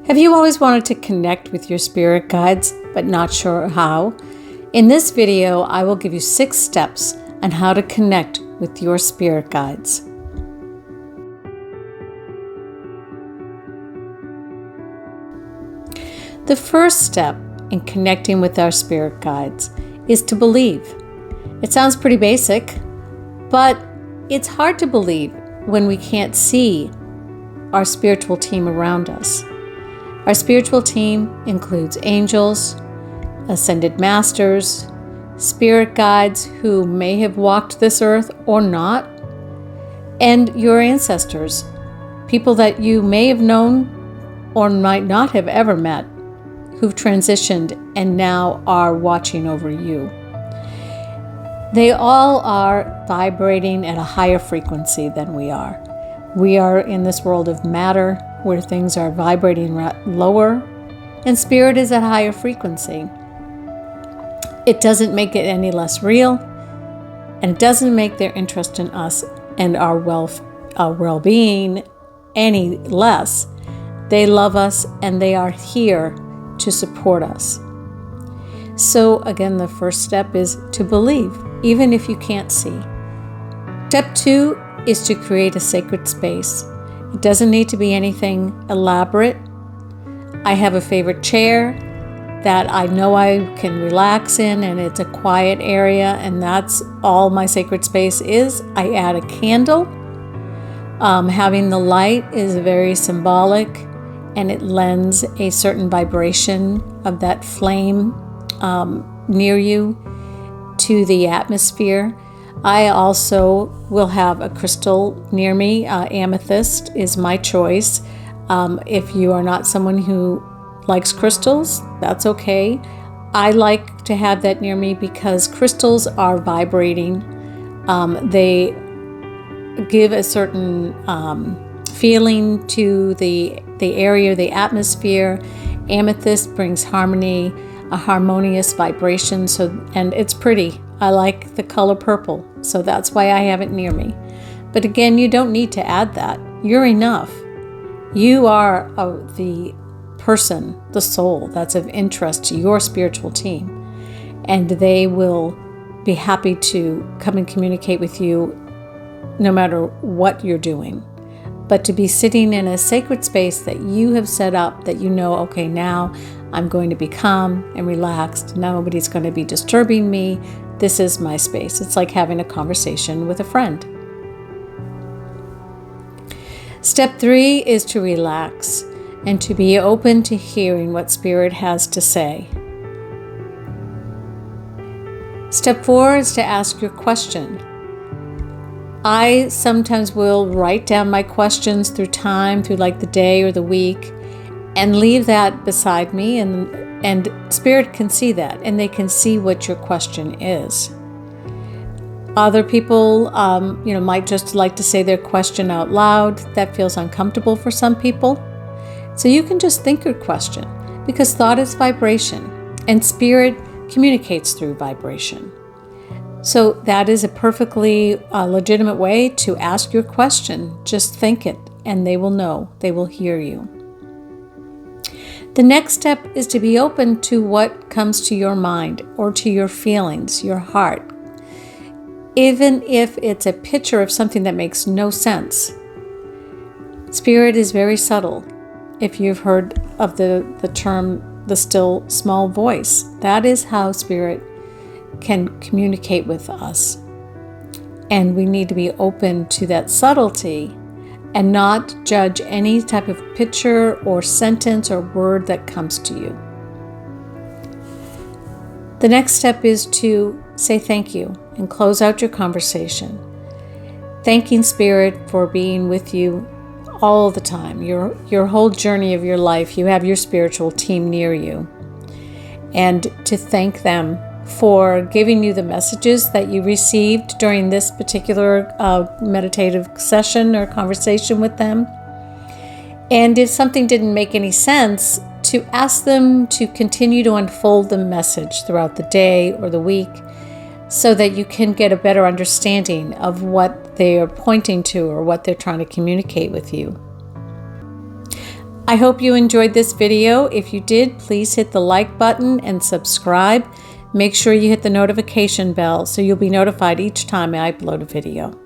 Have you always wanted to connect with your spirit guides, but not sure how? In this video, I will give you 6 steps on how to connect with your spirit guides. The first step in connecting with our spirit guides is to believe. It sounds pretty basic, but it's hard to believe when we can't see our spiritual team around us. Our spiritual team includes angels, ascended masters, spirit guides who may have walked this earth or not, and your ancestors, people that you may have known or might not have ever met, who've transitioned and now are watching over you. They all are vibrating at a higher frequency than we are. We are in this world of matter where things are vibrating lower, and spirit is at a higher frequency. It doesn't make it any less real, and it doesn't make their interest in us and our well-being any less. They love us and they are here to support us. So again, the first step is to believe, even if you can't see. Step 2 is to create a sacred space. It doesn't need to be anything elaborate. I have a favorite chair that I know I can relax in, and it's a quiet area, and that's all my sacred space is. I add a candle. Having the light is very symbolic, and it lends a certain vibration of that flame near you to the atmosphere. I also will have a crystal near me. Amethyst is my choice. If you are not someone who likes crystals, that's okay. I like to have that near me because crystals are vibrating. They give a certain feeling to the area, the atmosphere. Amethyst brings harmony, a harmonious vibration, and it's pretty. I like the color purple, so that's why I have it near me. But again, you don't need to add that. You're enough. You are the person, the soul that's of interest to your spiritual team, and they will be happy to come and communicate with you no matter what you're doing. But to be sitting in a sacred space that you have set up, that you know, okay, now I'm going to be calm and relaxed. Nobody's going to be disturbing me. This is my space. It's like having a conversation with a friend. Step 3 is to relax and to be open to hearing what Spirit has to say. Step 4 is to ask your question. I sometimes will write down my questions through time, through like the day or the week, and leave that beside me, and Spirit can see that, and they can see what your question is. Other people, might just like to say their question out loud. That feels uncomfortable for some people. So you can just think your question, because thought is vibration, and Spirit communicates through vibration. So that is a perfectly legitimate way to ask your question. Just think it, and they will know. They will hear you. The next step is to be open to what comes to your mind or to your feelings, your heart. Even if it's a picture of something that makes no sense. Spirit is very subtle. If you've heard of the term, the still small voice, that is how Spirit can communicate with us. And we need to be open to that subtlety and not judge any type of picture or sentence or word that comes to you. The next step is to say thank you and close out your conversation. Thanking Spirit for being with you all the time, your whole journey of your life. You have your spiritual team near you. And to thank them for giving you the messages that you received during this particular meditative session or conversation with them. And if something didn't make any sense, to ask them to continue to unfold the message throughout the day or the week so that you can get a better understanding of what they are pointing to or what they're trying to communicate with you. I hope you enjoyed this video. If you did, please hit the like button and subscribe. Make sure you hit the notification bell so you'll be notified each time I upload a video.